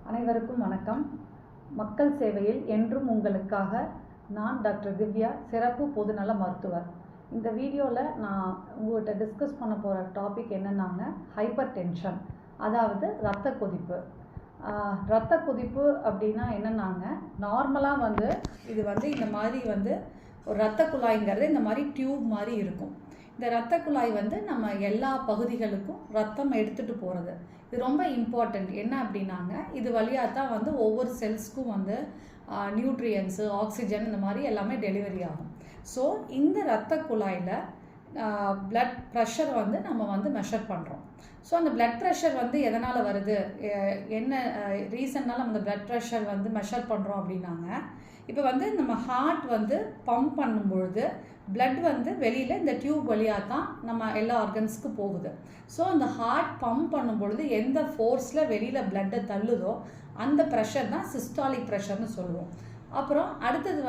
அனைவருக்கும் வணக்கம். மக்கள் சேவையில் என்றும் உங்களுக்காக நான் டாக்டர் திவ்யா, சிறப்பு பொதுநல மருத்துவர். இந்த வீடியோவில் நான் உங்கள்கிட்ட டிஸ்கஸ் பண்ண போகிற டாபிக் என்னென்னாங்க, ஹைப்பர் டென்ஷன், அதாவது இரத்த கொதிப்பு. இரத்த கொதிப்பு அப்படின்னா என்னென்னாங்க, நார்மலாக இது இந்த மாதிரி ஒரு இரத்த குழாய்ங்கிறது இந்த மாதிரி டியூப் மாதிரி இருக்கும். இந்த இரத்த குழாய் நம்ம எல்லா பகுதிகளுக்கும் ரத்தம் எடுத்துகிட்டு போகிறது. இது ரொம்ப இம்பார்ட்டண்ட். என்ன அப்படின்னாங்க, இது வழியாக தான் ஒவ்வொரு செல்ஸ்க்கும் நியூட்ரியன்ஸு, ஆக்சிஜன் இந்த மாதிரி எல்லாமே டெலிவரி ஆகும். ஸோ இந்த இரத்த குழாயில் பிளட் ப்ரெஷர் நம்ம மெஷர் பண்ணுறோம். ஸோ அந்த பிளட் ப்ரெஷர் எதனால் வருது, என்ன ரீசன்னால் நம்ம அந்த பிளட் ப்ரெஷர் மெஷர் பண்ணுறோம் அப்படின்னாங்க, இப்போ நம்ம ஹார்ட் பம்ப் பண்ணும்பொழுது பிளட் வெளியில் இந்த டியூப் வழியாக தான் நம்ம எல்லா ஆர்கன்ஸ்க்கு போகுது. ஸோ அந்த ஹார்ட் பம்ப் பண்ணும்பொழுது எந்த ஃபோர்ஸில் வெளியில் பிளட்டை தள்ளுதோ அந்த ப்ரெஷர் தான் சிஸ்டாலிக் ப்ரெஷர்னு சொல்லுவோம். அப்புறம் அடுத்தது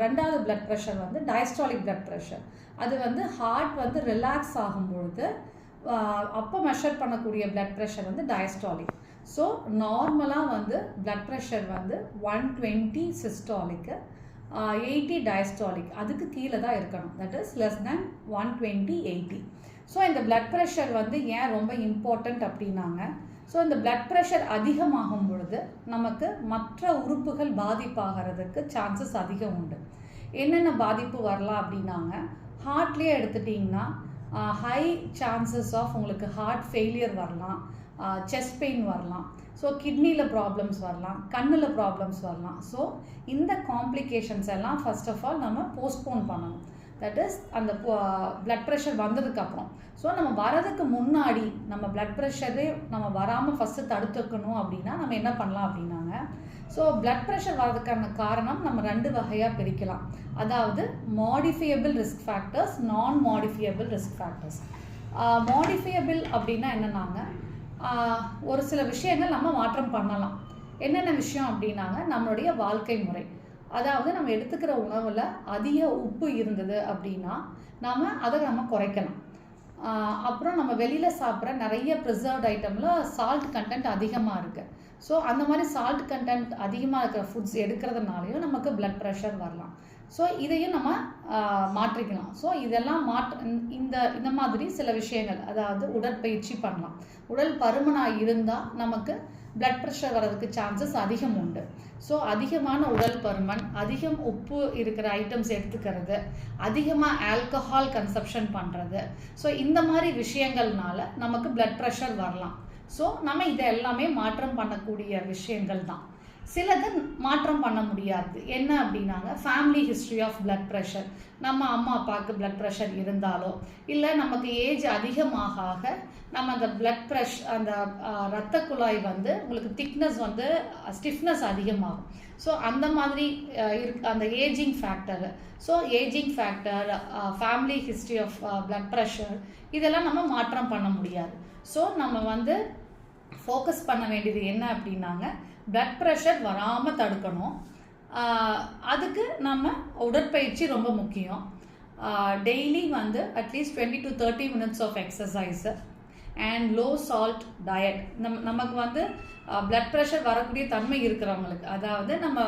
ரெண்டாவது blood pressure diastolic blood pressure. அது ஹார்ட் ரிலாக்ஸ் ஆகும்பொழுது அப்போ மெஷர் பண்ணக்கூடிய பிளட் ப்ரெஷர் டயஸ்டாலிக். ஸோ நார்மலாக பிளட் ப்ரெஷர் 120 சிஸ்டாலிக்கு, 80 டயஸ்டாலிக், அதுக்கு கீழே தான் இருக்கணும். That is less than 120/80. So இந்த பிளட் ப்ரெஷர் ஏன் ரொம்ப இம்பார்ட்டண்ட் அப்படின்னாங்க, ஸோ இந்த பிளட் ப்ரெஷர் அதிகமாகும் பொழுது நமக்கு மற்ற உறுப்புகள் பாதிப்பாகிறதுக்கு சான்சஸ் அதிகம் உண்டு. என்னென்ன பாதிப்பு வரலாம் அப்படின்னாங்க, ஹார்ட்லேயே எடுத்துட்டிங்கன்னா ஹை சான்சஸ் ஆஃப் உங்களுக்கு ஹார்ட் ஃபெயிலியர் வரலாம், செஸ்ட் பெயின் வரலாம், ஸோ கிட்னியில் ப்ராப்ளம்ஸ் வரலாம், கண்ணில் ப்ராப்ளம்ஸ் வரலாம். ஸோ இந்த காம்ப்ளிகேஷன்ஸ் எல்லாம் ஃபர்ஸ்ட் ஆஃப் ஆல் நம்ம போஸ்ட்போன் பண்ணணும். தட் இஸ் அந்த பிளட் ப்ரெஷர் வந்ததுக்கப்புறம். ஸோ நம்ம வரதுக்கு முன்னாடி நம்ம பிளட் ப்ரெஷரே நம்ம வராமல் ஃபஸ்ட்டு தடுத்துக்கணும் அப்படின்னா நம்ம என்ன பண்ணலாம் அப்படின்னாங்க, ஸோ பிளட் ப்ரெஷர் வர்றதுக்கான காரணம் நம்ம 2 வகையாக பிரிக்கலாம். அதாவது மாடிஃபையபிள் ரிஸ்க் ஃபேக்டர்ஸ், நான் மாடிஃபையபிள் ரிஸ்க் ஃபேக்டர்ஸ். மாடிஃபையபிள் அப்படின்னா என்னென்னாங்க, ஒரு சில விஷயங்கள் நம்ம மாற்றம் பண்ணலாம். என்னென்ன விஷயம் அப்படின்னாங்க, நம்மளுடைய வாழ்க்கை முறை. அதாவது நம்ம எடுத்துக்கிற உணவில் அதிக உப்பு இருந்தது அப்படின்னா அதை குறைக்கலாம். அப்புறம் நம்ம வெளியில் சாப்பிட்ற நிறைய ப்ரிசர்வ்ட் ஐட்டமில் சால்ட் கண்டென்ட் அதிகமாக இருக்குது. ஸோ அந்த மாதிரி சால்ட் கண்டென்ட் அதிகமாக இருக்கிற ஃபுட்ஸ் எடுக்கிறதுனாலையும் நமக்கு பிளட் ப்ரெஷர் வரலாம். ஸோ இதையும் நம்ம மாற்றிக்கலாம். ஸோ இதெல்லாம் இந்த மாதிரி சில விஷயங்கள், அதாவது உடற்பயிற்சி பண்ணலாம். உடல் பருமனாக இருந்தால் நமக்கு பிளட் ப்ரெஷர் வர்றதுக்கு சான்சஸ் அதிகம் உண்டு. ஸோ அதிகமான உடல் பருமன், அதிகம் உப்பு இருக்கிற ஐட்டம்ஸ் எடுத்துக்கிறது, அதிகமாக ஆல்கஹால் கன்சப்ஷன் பண்ணுறது, ஸோ இந்த மாதிரி விஷயங்கள்னால நமக்கு பிளட் ப்ரெஷர் வரலாம். ஸோ நம்ம இதை எல்லாமே மாற்றம் பண்ணக்கூடிய விஷயங்கள் தான். சிலது மாற்றம் பண்ண முடியாது. என்ன அப்படின்னாங்க, family history of blood pressure. நம்ம அம்மா அப்பாவுக்கு பிளட் ப்ரெஷர் இருந்தாலோ, இல்லை நமக்கு ஏஜ் அதிகமாக நம்ம அந்த பிளட் ப்ரெஷர், அந்த இரத்த குழாய் உங்களுக்கு திக்னஸ் ஸ்டிஃப்னஸ் அதிகமாகும். ஸோ அந்த மாதிரி அந்த ageing factor. So ageing factor, family history of blood pressure, இதெல்லாம் நம்ம மாற்றம் பண்ண முடியாது. ஸோ நம்ம ஃபோக்கஸ் பண்ண வேண்டியது என்ன அப்படின்னாங்க, பிளட் ப்ரெஷர் வராமல் தடுக்கணும். அதுக்கு நம்ம உடற்பயிற்சி ரொம்ப முக்கியம். Daily at least 20 to 30 minutes of exercise and low salt diet. நமக்கு பிளட் ப்ரெஷர் வரக்கூடிய தன்மை இருக்கிறவங்களுக்கு, அதாவது நம்ம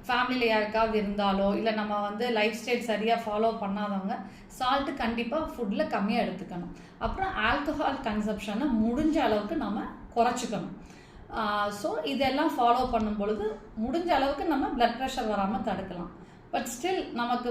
ஃபேமிலியில் யாருக்காவது இருந்தாலோ, இல்லை நம்ம லைஃப் ஸ்டைல் சரியாக ஃபாலோ பண்ணாதவங்க சால்ட்டு கண்டிப்பாக ஃபுட்டில் கம்மியாக எடுத்துக்கணும். அப்புறம் ஆல்கஹால் கன்சப்ஷனை முடிஞ்ச அளவுக்கு நம்ம குறைச்சிக்கணும். ஸோ இதெல்லாம் ஃபாலோ பண்ணும் பொழுது முடிஞ்ச அளவுக்கு நம்ம பிளட் ப்ரெஷர் வராமல் தடுக்கலாம். பட் ஸ்டில் நமக்கு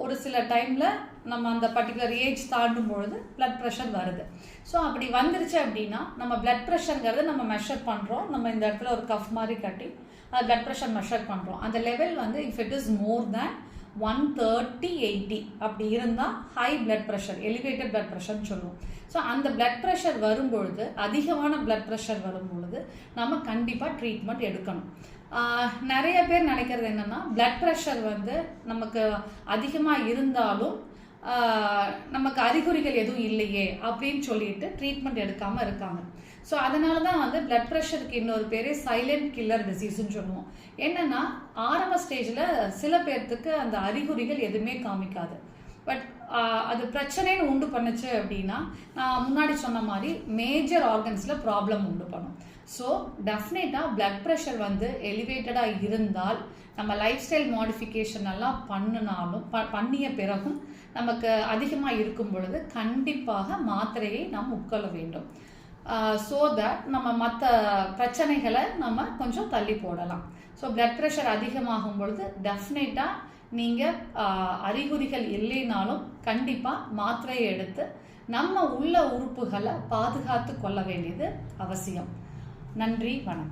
ஒரு சில டைமில் நம்ம அந்த பர்டிகுலர் ஏஜ் தாண்டும் பொழுது பிளட் ப்ரெஷர் வருது. ஸோ அப்படி வந்துருச்சு அப்படின்னா நம்ம பிளட் ப்ரெஷருங்கிறது நம்ம மெஷர் பண்ணுறோம். நம்ம இந்த இடத்துல ஒரு கஃப் மாதிரி கட்டி அது பிளட் ப்ரெஷர் மெஷர் பண்ணுறோம். அந்த level if it is more than 130/80 அப்படி இருந்தால் high blood pressure, elevated blood ப்ரெஷர்னு சொல்லுவோம். ஸோ அந்த பிளட் ப்ரெஷர் வரும்பொழுது, அதிகமான பிளட் ப்ரெஷர் வரும்பொழுது நம்ம கண்டிப்பாக ட்ரீட்மெண்ட் எடுக்கணும். நிறைய பேர் நினைக்கிறது என்னென்னா, பிளட் ப்ரெஷர் நமக்கு அதிகமாக இருந்தாலும் நமக்கு அறிகுறிகள் எதுவும் இல்லையே அப்படின்னு சொல்லிட்டு ட்ரீட்மெண்ட் எடுக்காமல் இருக்காங்க. ஸோ அதனால தான் பிளட் ப்ரெஷருக்கு இன்னொரு பேரே சைலண்ட் கில்லர் டிசீஸ்ன்னு சொல்லுவோம். என்னென்னா, ஆரம்ப ஸ்டேஜில் சில பேர்த்துக்கு அந்த அறிகுறிகள் எதுவுமே காமிக்காது. பட் அது பிரச்சனைன்னு உண்டு பண்ணுச்சு அப்படின்னா, நான் முன்னாடி சொன்ன மாதிரி மேஜர் ஆர்கன்ஸில் ப்ராப்ளம் உண்டு பண்ணும். ஸோ டெஃபினட்டாக பிளட் ப்ரெஷர் வந்து எலிவேட்டடாக இருந்தால் நம்ம லைஃப் ஸ்டைல் மாடிஃபிகேஷன் எல்லாம் பண்ணிய பிறகும் நமக்கு அதிகமாக இருக்கும் பொழுது கண்டிப்பாக மாத்திரையை நாம் உட்கொள்ள வேண்டும். ஸோ தட் நம்ம மற்ற பிரச்சனைகளை நம்ம கொஞ்சம் தள்ளி போடலாம். ஸோ பிளட் ப்ரெஷர் அதிகமாகும் பொழுது டெஃபினட்டாக நீங்கள் அறிகுறிகள் இல்லைனாலும் கண்டிப்பாக மாத்திரையை எடுத்து நம்ம உள்ள உறுப்புகளை பாதுகாத்து கொள்ள வேண்டியது அவசியம். நன்றி, வணக்கம்.